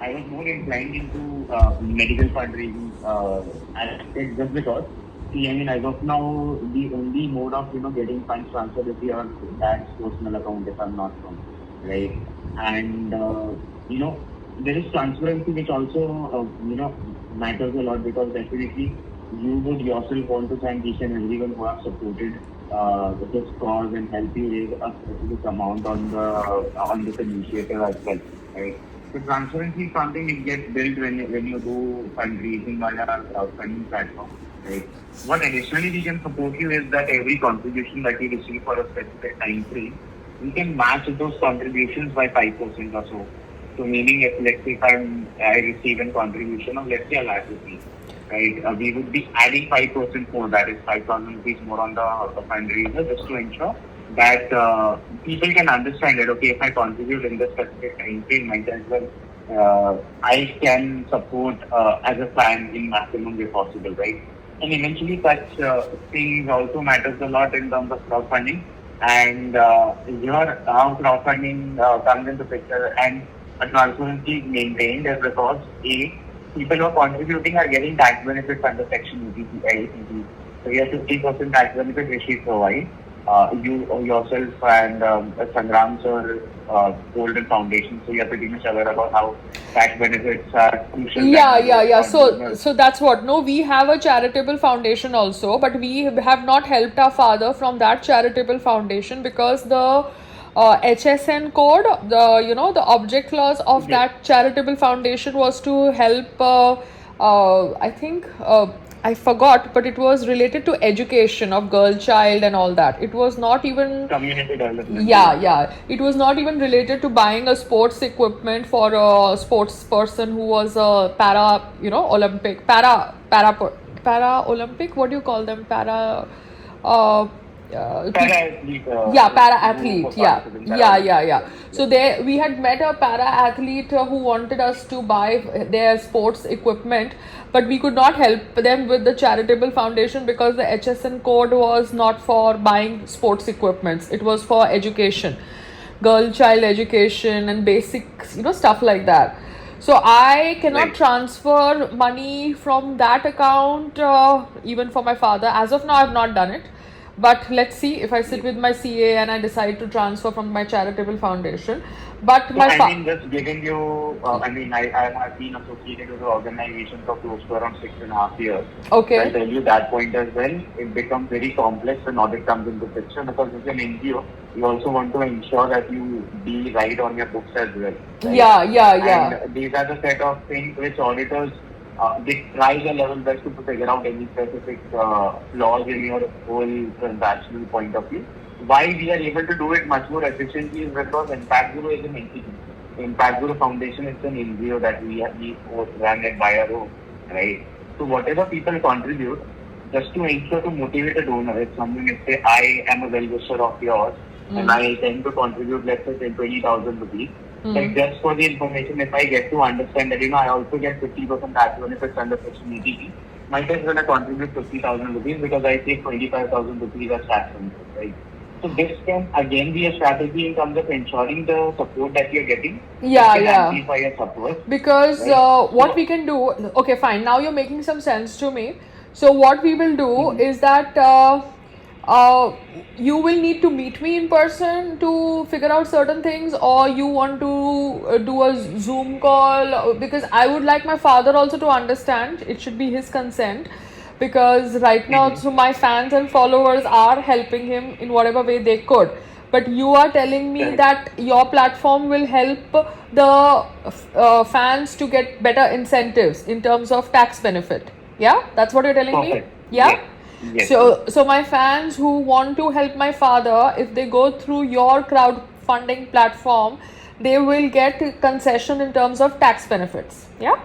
I was more inclined into medical fundraising aspect just because, see, I mean, as of now, the only mode of, getting funds transferred is your dad's personal account, if I'm not wrong, right? And, there is transparency which also, matters a lot because definitely you would yourself want to thank each and everyone who have supported this cause and help you raise a specific amount on this initiative as well, right? So transparency is something it gets built when you do fundraising on a crowdfunding platform, right? What additionally we can support you is that every contribution that you receive for a specific time frame, we can match those contributions by 5% or so. So meaning if let's say if I receive a contribution of let's say a lakh rupees, right? We would be adding 5% more, that is 5,000 rupees more on the fundraiser just to ensure that people can understand that okay, if I contribute in this specific time frame, might as well I can support as a fan in maximum way possible, right? And eventually such things also matters a lot in terms of crowdfunding and here how crowdfunding comes into picture and a transparency is maintained is because A, people who are contributing are getting tax benefits under Section 80. So you have 50% tax benefit which we provide. You yourself and Sangram sir Golden Foundation, so you are pretty much aware about how tax benefits are crucial. Yeah. So that's what. No, we have a charitable foundation also, but we have not helped our father from that charitable foundation because the HSN code, the object clause of that charitable foundation was to help. I think. I forgot, but it was related to education of girl child and all that. It was not even community development. Yeah. It was not even related to buying a sports equipment for a sports person who was a Olympic, Olympic. What do you call them? Uh, Para-athlete. Para-athlete. Yeah. So we had met a para-athlete who wanted us to buy their sports equipment, but we could not help them with the charitable foundation because the HSN code was not for buying sports equipments. It was for education, girl child education and basics, stuff like that. So I cannot transfer money from that account even for my father. As of now, I've not done it. But let's see if I sit with my CA and I decide to transfer from my charitable foundation. But just giving you, I have been associated with the organization for close to around 6.5 years. Okay. I'll tell you that point as well. It becomes very complex when audit comes into picture because it's an NGO. You also want to ensure that you be right on your books as well. Right? Yeah. And these are the set of things which auditors they try their level best to figure out any specific flaws in your whole transactional point of view. Why we are able to do it much more efficiently is because Impact Guru is an entity. Impact Guru Foundation is an NGO that we run it by our own, right? So whatever people contribute, just to ensure to motivate a donor, if someone is say, I am a well-wisher of yours and I tend to contribute, let's say 20,000 rupees, like just for the information, if I get to understand that, I also get 50% tax benefits under Section 80, might as well I contribute 50,000 rupees because I take 25,000 rupees as tax benefits, right? So this can again be a strategy in terms of ensuring the support that you're getting. Amplify your support. Because what we can do, okay, fine. Now you're making some sense to me. So what we will do is that you will need to meet me in person to figure out certain things, or you want to do a Zoom call, because I would like my father also to understand. It should be his consent, because right now so my fans and followers are helping him in whatever way they could. But you are telling me that your platform will help the fans to get better incentives in terms of tax benefit. Yeah, that's what you're telling me. Yeah. Yes. So my fans who want to help my father, if they go through your crowdfunding platform, they will get concession in terms of tax benefits. Yeah.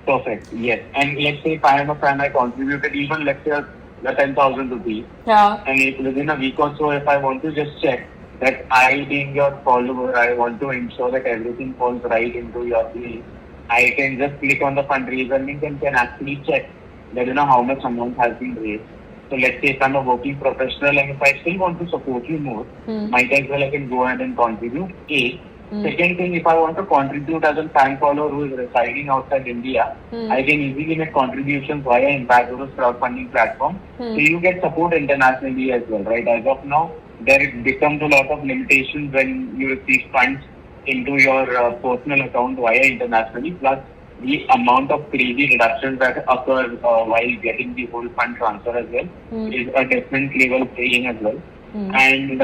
Perfect. Yes. And let's say if I am a fan, I contributed even let's say 10,000 rupees. Yeah. And within a week or so, if I want to just check that I, being your follower, I want to ensure that everything falls right into your place, I can just click on the fundraiser link and can actually check that how much amount has been raised. So let's say if I'm a working professional and if I still want to support you more, might as well I can go ahead and contribute. A, Second thing, if I want to contribute as a fan follower who is residing outside India, I can easily make contributions via Impact Guru's crowdfunding platform. So you get support internationally as well, right? As of now, there becomes a lot of limitations when you receive funds into your personal account via internationally, plus the amount of crazy deductions that occur while getting the whole fund transfer as well is a different level of paying as well. And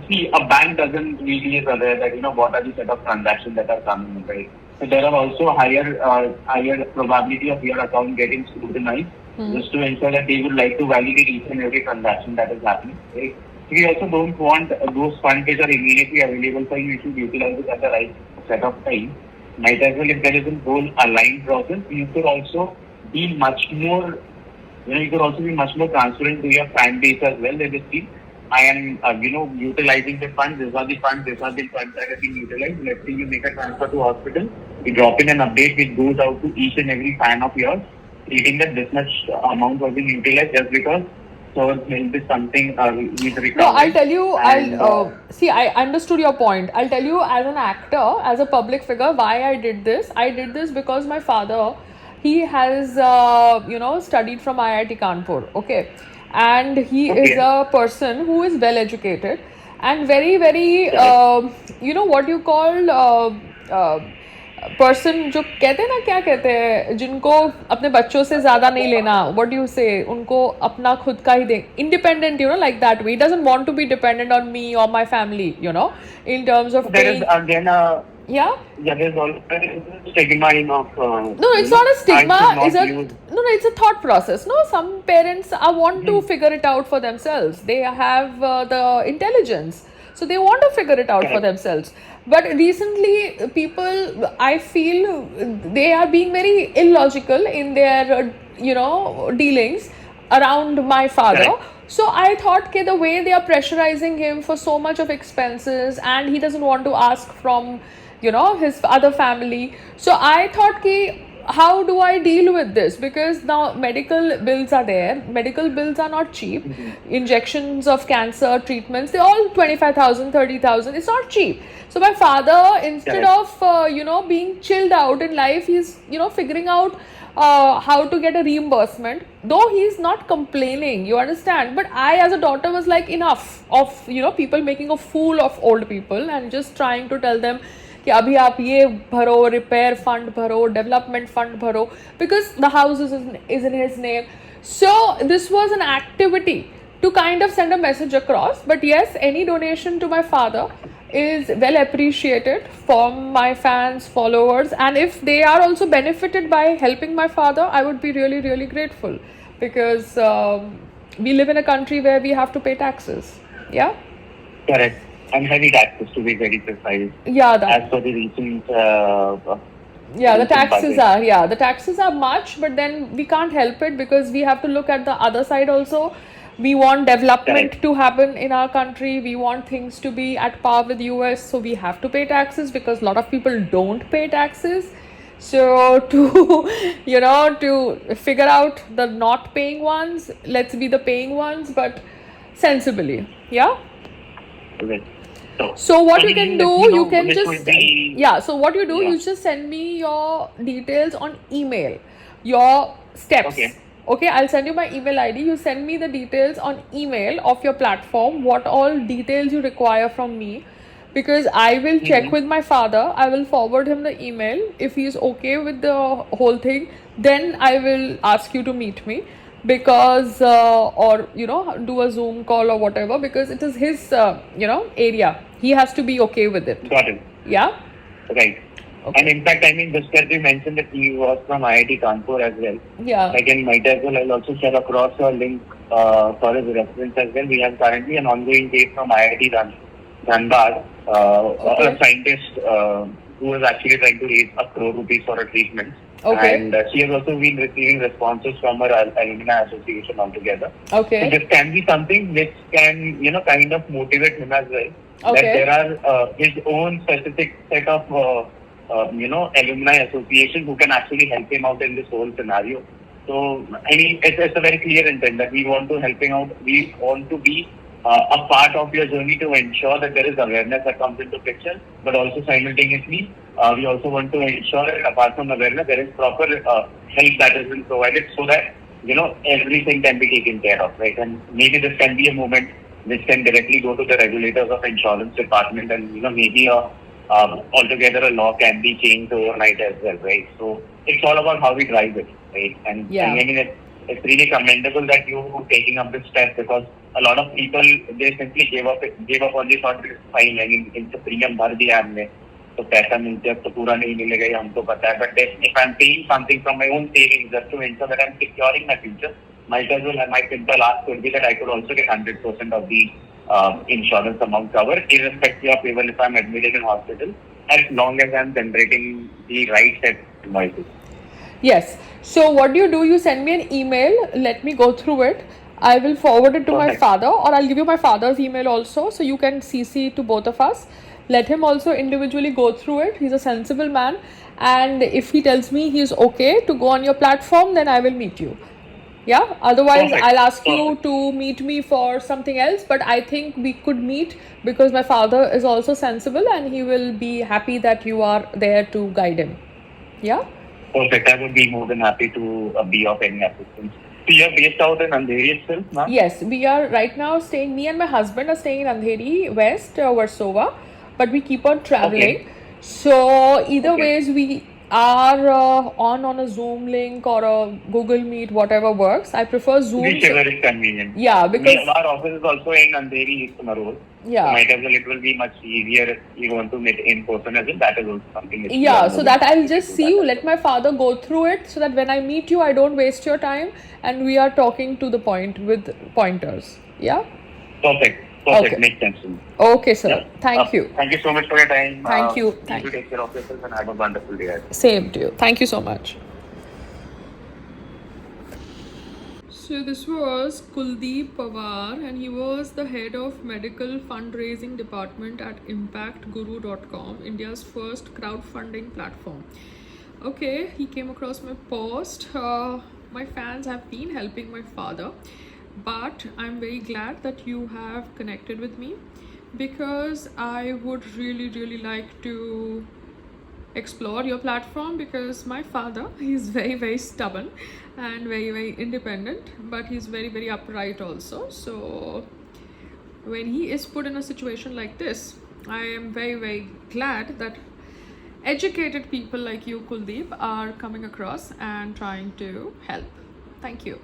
see, a bank doesn't really is aware that what are the set of transactions that are coming in, right? So there are also higher probability of your account getting scrutinized just to ensure that they would like to validate each and every transaction that is happening, right? We also don't want those funds which are immediately available for you to utilize it at the right set of time. Might as well, if there is a whole aligned process, you could also be much more, you could also be much more transparent to your fan base as well. They will see, I am, utilizing the funds. These are the funds. These are the funds that are being utilized. Let's say you make a transfer to hospital. You drop in an update which goes out to each and every fan of yours, stating that this much amount was being utilized just because. So maybe something is recovered. No, I'll tell you. See. I understood your point. I'll tell you, as an actor, as a public figure, why I did this. I did this because my father, he has studied from IIT Kanpur. Okay, and he is a person who is well educated and very very what you call person जो कहते हैं ना, क्या कहते हैं, जिनको अपने बच्चों से ज्यादा नहीं लेना, व्हाट डू यू से, उनको अपना खुद का ही दे, independent, like that way. He doesn't want to be dependent on me और my family, in terms of there is again there's always stigma of no, it's not a stigma, it's a thought process. No, some parents want to figure it out for themselves. They have the intelligence, so they want to figure it out for themselves. But recently, people, I feel, they are being very illogical in their, dealings around my father. So I thought, okay, the way they are pressurizing him for so much of expenses, and he doesn't want to ask from, his other family. So I thought, okay, how do I deal with this? Because now medical bills are there. Medical bills are not cheap. Injections of cancer treatments, they're all 25,000, 30,000. It's not cheap. So my father, instead of, being chilled out in life, he's, figuring out how to get a reimbursement. Though he's not complaining, you understand. But I, as a daughter, was like, enough of, people making a fool of old people and just trying to tell them, कि अभी आप ये भरो, repair fund भरो, development fund भरो, because the house is in his name. So this was an activity to kind of send a message across. But yes, any donation to my father is well appreciated from my fans, followers, and if they are also benefited by helping my father, I would be really, really grateful, because we live in a country where we have to pay taxes. Yeah? Correct. And heavy taxes, to be very precise. Yeah, as per the recent. The taxes are much, but then we can't help it because we have to look at the other side also. We want development to happen in our country. We want things to be at par with US, so we have to pay taxes because a lot of people don't pay taxes. So to to figure out the not paying ones, let's be the paying ones, but sensibly. Yeah. Okay. So what you can do, you can just so what you do, you just send me your details on email, your steps. Okay, I'll send you my email ID. You send me the details on email of your platform, what all details you require from me, because I will check with my father. I will forward him the email. If he's okay with the whole thing, then I will ask you to meet me, because or do a Zoom call or whatever, because it is his area. He has to be okay with it. Got it. Yeah. Right. Okay. And in fact, just as you mentioned that he was from IIT Kanpur as well. Yeah. Again, might as well, I'll also share across a link for his reference as well. We have currently an ongoing case from IIT Dhanbad, a scientist who is actually trying to raise 1 crore rupees for a treatment. Okay. And she has also been receiving responses from her alumni association altogether. Okay. So this can be something which can, kind of motivate him as well. Okay. That there are his own specific set of, alumni association who can actually help him out in this whole scenario. So, I mean, it's a very clear intent that we want to help him out. We want to be a part of your journey to ensure that there is awareness that comes into picture, but also simultaneously, we also want to ensure that apart from awareness, there is proper help that is been provided so that, everything can be taken care of, right? And maybe this can be a movement which can directly go to the regulators of insurance department, and, maybe altogether a law can be changed overnight as well, right? So it's all about how we drive it, right? And Yeah. I mean, it's really commendable that you taking up this step, because a lot of people, they simply gave up on the thought that it's fine. I mean, इनसे premium भर दिया हमने, तो पैसा मिलते अब तो पूरा नहीं मिलेगा, ये हमको पता है. But if I'm paying something from my own savings just to ensure that I'm securing my future, might as well, my simple ask could be that I could also get 100% of the insurance amount covered, irrespective of even if I'm admitted in hospital, as long as I'm generating the right set invoices. Yes. So what do? You send me an email. Let me go through it. I will forward it to my Perfect. father, or I'll give you my father's email also, so you can CC to both of us. Let him also individually go through it. He's a sensible man, and if he tells me he's okay to go on your platform, then I will meet you. Yeah. Otherwise, Perfect. I'll ask you Perfect. to meet me for something else. But I think we could meet because my father is also sensible, and he will be happy that you are there to guide him. Yeah. Perfect. I would be more than happy to be of any assistance. So you're based out in Andheri itself, ma'am? Yes, we are right now staying. Me and my husband are staying in Andheri West, Warsaw, but we keep on traveling. Okay. So either Okay. ways, we are on a Zoom link or a Google Meet, whatever works. I prefer Zoom. Whichever is convenient. Yeah, because Our office is also in Andheri, East Marol. yeah. So might as well, it will be much easier if you want to meet in person as well. That is also something which we Yeah, are so more that than I'll happy to just do see that you, as let my father go through it so that when I meet you, I don't waste your time and we are talking to the point with pointers. Yeah? Perfect. Okay. Makes sense to me. Okay, sir. Yeah. Thank you. Thank you so much for your time. Thank you. You take care of yourself and have a wonderful day ahead. Same to you. Thank you so much. So this was Kuldeep Pawar, and he was the head of medical fundraising department at impactguru.com, India's first crowdfunding platform. Okay, he came across my post. My fans have been helping my father, but I'm very glad that you have connected with me, because I would really like to explore your platform, because my father, he's very stubborn and very independent, but he's very upright also. So when he is put in a situation like this, I am very glad that educated people like you, Kuldeep, are coming across and trying to help. Thank you.